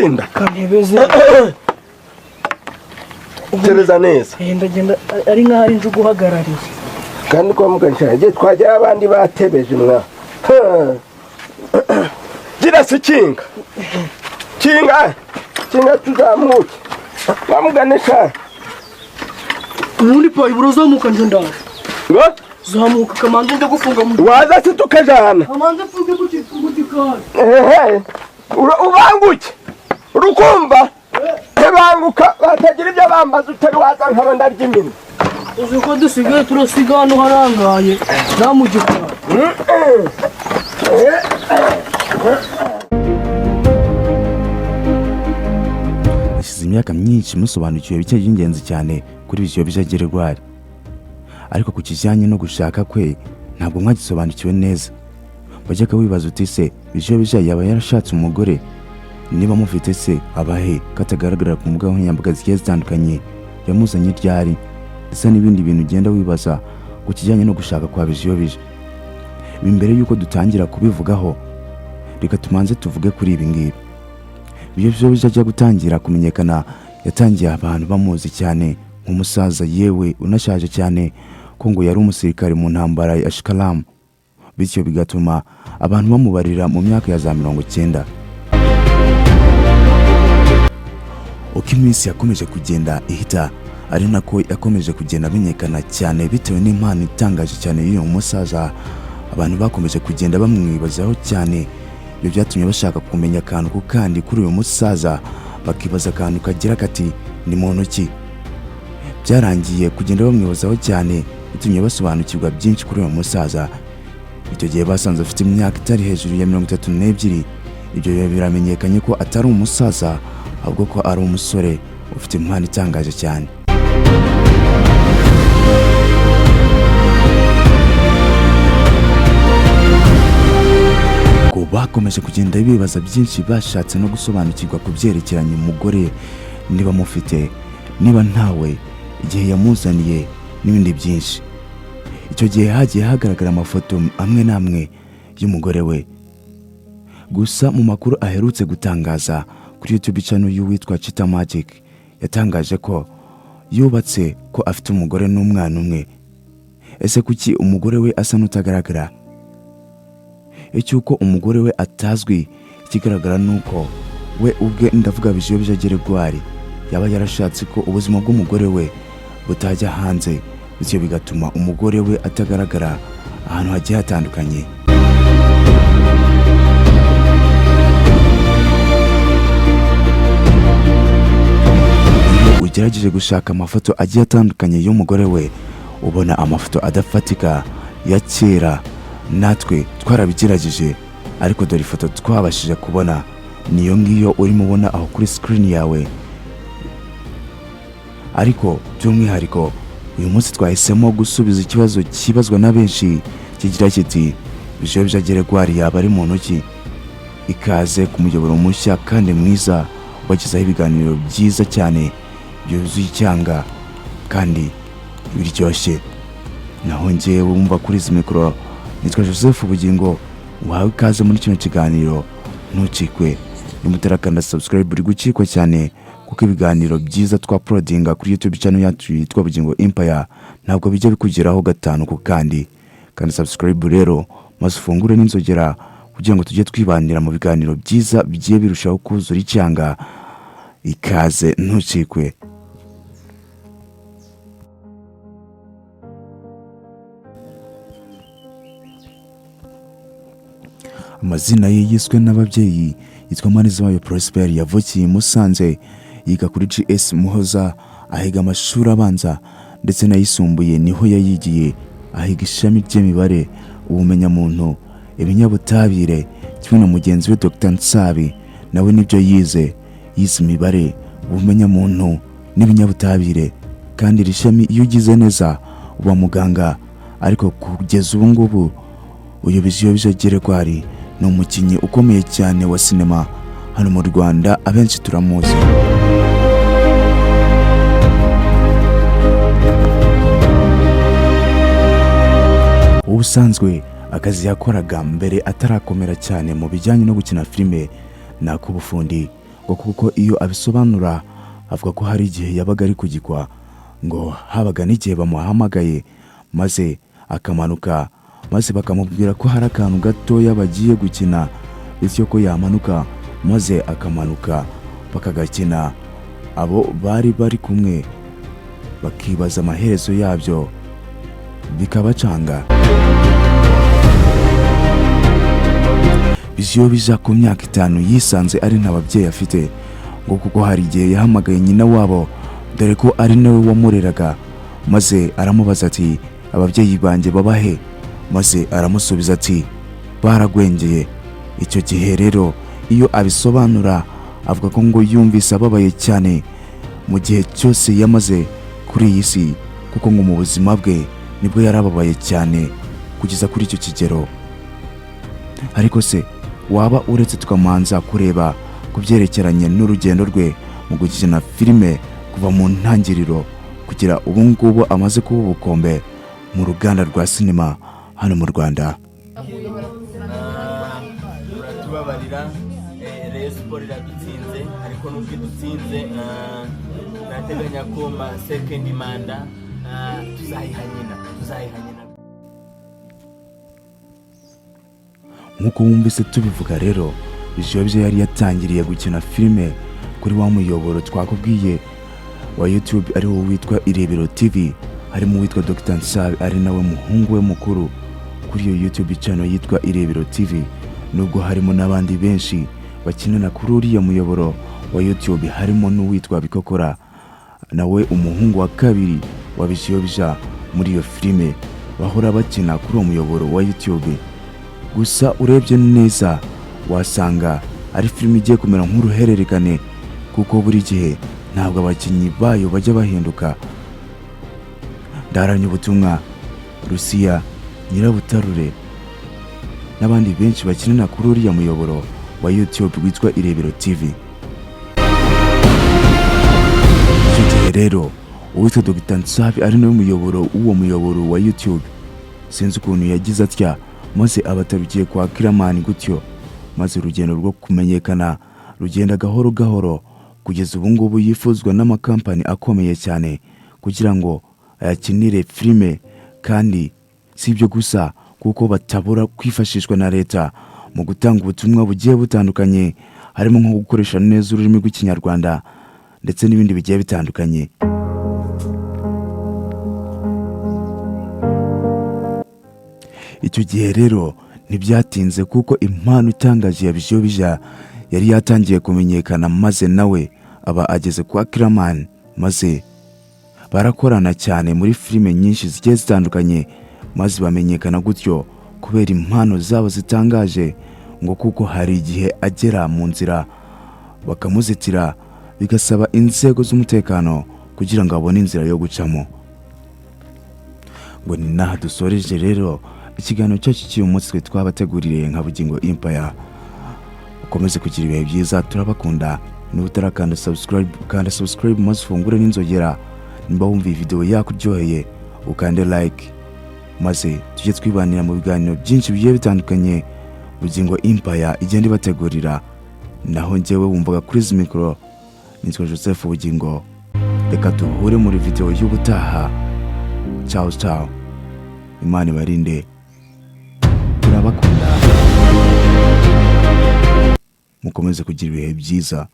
Inda kanebeze tereza neza ndagenda ari nka hari nje guhagarariye kandi kwa muganshanje twajya abandi batebeje mwa gira sikinga kinga tuzamuke bamuganisha muri pa iburo zamuka nje ndaje ngo zamuka kamanze nje gufunga mu waza situkajana kamanze mfunge kutikari ubanguke urukumva banguka batagira ibyo bambaza utari waza nkaba ndaryimini uzi ko dusigaye turasiga hano harangaye namugikora Hashize imyaka myinshi musobanukiwe bike by'ingenzi cyane kuri Bijyo Gerard, ariko ku kijyanye no gushaka kwe ntabwo mwagisobanukiwe neza. Wajyaga wibaza uti se Bijyo yaba yarashatse umugore, niba mufite se abahe katagaragara ku mbuga nkoranyambaga zigiye zitandukanye, yamuzanye ryari, ndetse n'ibindi bintu ugenda wibaza ku kijyanye no gushaka kwa Bijyo. Imbere y'uko dutangira kubivugaho, reka tumanze tuvuge kuri ibi ngibi. Bijyo ajya gutangira kumenyekana yatangiye abantu bamuzi cyane nk'umusaza yewe unashaje cyane ko ngo yari umusirikare mu ntambara ya Ashkelon, bityo bigatuma abantu bamubarira mu myaka ya za 90. Uko iminsi yakomeje kugenda ihita, ari nako yakomeje kugenda amenyekana cyane bitewe n'impano itangaje cyane y'uyu musaza. Abantu bakomeje kugenda bamwibazaho cyane, ibyo byatumye bashaka kumenya akantu ku kandi kuri uyu musaza, bakibaza akantu kagira kati ni muntu ki. Byarangiye kugenda bamwibazaho cyane, bitumye basobanukirwa byinshi kuri uyu musaza. Icyo gihe basanze afite imyaka itari hejuru ya 32. Ibyo biramenyekanye ko atari umusaza, ahubwo ko ari umusore ufite impano itangaje cyane. Bakomeje kugenda bibaza byinshi, bashatse no gusobanukirwa ku byerekeranye umugore, niba mufite, niba ntawe, igihe yamuzaniye n'ibindi byinshi. Icyo gihe hagiye hagaragara amafoto amwe n'amwe y'umugore we. Gusa mu makuru aherutse gutangaza kuri YouTube channel y'uwitwa Chita Magic, yatangaje ko yubatse, ko afite umugore n'umwana umwe. Ese kuki umugore we asa n'utagaragara? Icyuko umugore we atazwi, ikigaragara nuko we ubwe, ndavuga Bijyo Gerard, yaba yarashatse ko ubuzima bw'umugore we butajya hanze, bityo bigatuma umugore we atagaragara ahantu hagiye hatandukanye. Iyo ugerageje gushaka amafoto agiye atandukanye y'umugore we, ubona amafoto adafatika ya kera. Natwe twarabigerageje, ariko dore ifoto twabashije kubona niyo ngiyo urimo ubona aho kuri screen yawe. Ariko by'umwihariko uyu munsi twahisemo gusubiza ikibazo kibazwa na benshi, kigira kiti Bijyo Gerard yaba ari muntu ki? Ikaze ku muyoboro mushya kandi mwiza, wagezaho ibiganiro byiza cyane byuzuye icyanga kandi biryoshye. Naho njyewe wumva kuri izi mikoro nitwa Joseph Bugingo, wahawe ikaze muri kino kiganiro. Ntucikwe, nimutarakanda subscribe uri gucikwa cyane, kuko ibiganiro byiza twaplodinga kuri YouTube channel yacu yitwa Bugingo Empire ntabwo bijya bikugeraho gatanu ku kandi. Kandi subscribe rero, maze ufungure n'inzogera kugira ngo tujye twibanira mu biganiro byiza bigiye birushaho kuzura icyanga. Ikaze, ntucikwe. Amazina ye yiswe n'ababyeyi, yitwa Manizabayo Prosper, yavukiye i Musanze, yiga kuri GS Muhoza, ahiga amashuri abanza ndetse n'ayisumbuye niho yayigiye, ahiga ishami ry'imibare, ubumenyamuntu, ibinyabutabire, kimwe na mugenzi we Dr. Nsabi, nawe nibyo yize imibare, ubumenyamuntu n'ibinyabutabire. Kandi iri shami iyo ugize neza uba muganga. Ariko kugeza ubu ngubu uyu Bijyo Gerard ni umukinnyi ukomeye cyane wa sinema hano mu Rwanda, abenshi turamuzi. Ubusanzwe akazi yakoraga mbere atarakomera cyane mu bijyanye no gukina filime, n'ak'ubufundi ngo kuko iyo abisobanura avuga ko hari igihe yabaga ari kugikwa ngo habaga n'igihe bamuhamagaye maze akamanuka maze bakamubwira ko hari akantu gatoya bagiye gukina bityo ko yamanuka maze akamanuka bakagakina. Abo bari kumwe bakibaza amaherezo yabyo bikabacanga. Biziyobiza ku myaka 5 yisanze ari nta babyeyi afite ngo kuko hari igihe yahamagaye nyina wabo dore ko ari nawe wamureraga maze aramubaza ati ababyeyi banjye babahe, maze aramusubiza ati baragwengeye. Icyo gihe rero iyo abisobanura avuga ko ngo yumvise ababaye cyane mu gihe cyose yamaze kuri iyi si kuko ngo mu buzima bwe nibwo yarababaye cyane kugeza kuri icyo kigero. Ariko se waba uretse tukamanza kureba ku byerekeranye n'urugendo rwe mu gukina filime kuva mu ntangiriro kugira ubu ngubu amaze kuba ubukombe mu ruganda rwa sinema hano mu Rwanda. Uratubabarira Rayon Sports iradutsinze ariko nubwo idutsinze nateganya ko second manda tuzayihanyina. Nkuko wumvise tubivuga rero Bijobyo yari yatangiriye gukina filime kuri wa muyoboro twakubwiye wa YouTube ari wo witwa Irebero TV, harimo witwa Dr Nsabi ari nawe muhungu we mukuru kuri iyo YouTube channel yitwa Irebero TV. Nubwo harimo n'abandi benshi bakinana kuri uriya muyoboro wa YouTube, harimo n'uwitwa Bikokora nawe umuhungu wa kabiri wa Bijobyo muri iyo filime bahora bakina kuri uwo muyoboro wa YouTube. Gusa urebye neza wasanga ari filime igiye kumera nk'uruhererekane kuko buri gihe ntabwo abakinnyi bayo bajya bahinduka. Ndaranye ubutumwa, Rusiya, Nyirabutarure n'abandi benshi bakinana kuri uriya muyoboro wa YouTube witwa Irebero TV. Icyo gihe rero uwitwa Dr Nsabi ari nawe muyoboro uwo muyoboro wa YouTube sinzi ukuntu yagize atya maze abatarugiye kwa Kiramani gutyo, maze urugendo rwo kumenyekana rugenda gahoro kugeza ubu ngubu yifuzwa n'amakampani akomeye cyane kugira ngo ayakinire filime. Kandi si ibyo gusa kuko batabura kwifashishwa na leta mu gutanga ubutumwa bugiye butandukanye, harimo nko gukoresha neza ururimi rw'Ikinyarwanda ndetse n'ibindi bigiye bitandukanye. Icyo gihe rero ntibyatinze kuko impano itangaje ya Bijobyo yari yatangiye kumenyekana, maze nawe aba ageze kwa Kiramani maze barakorana cyane muri filime nyinshi zigiye zitandukanye, maze bamenyekana gutyo kubera impano zabo zitangaje. Ngo kuko hari igihe agera mu nzira bakamuzitira bigasaba inzego z'umutekano kugira ngo abone inzira yo gucamo. Ngo ni naha dusoreje rero ikiganiro cyacu cy'uyu munsi twe twabateguriye nka Bugingo Empire. Ukomeze kugira ibihe byiza, turabakunda. Niba utarakanda subscribe maze ufungure n'inzogera. Nimba wumva video yakuryoheye ukande like maze tujye twibanira mu biganiro byinshi bigiye bitandukanye Bugingo Empire igenda ibategurira. Naho njyewe wumvaga kuri izi mikoro nitwa Joseph Bugingo. Reka duhure muri video y'ubutaha. Ciao. Imana ibarinde. Turabakunda. Mukomeze kugira ibihe byiza.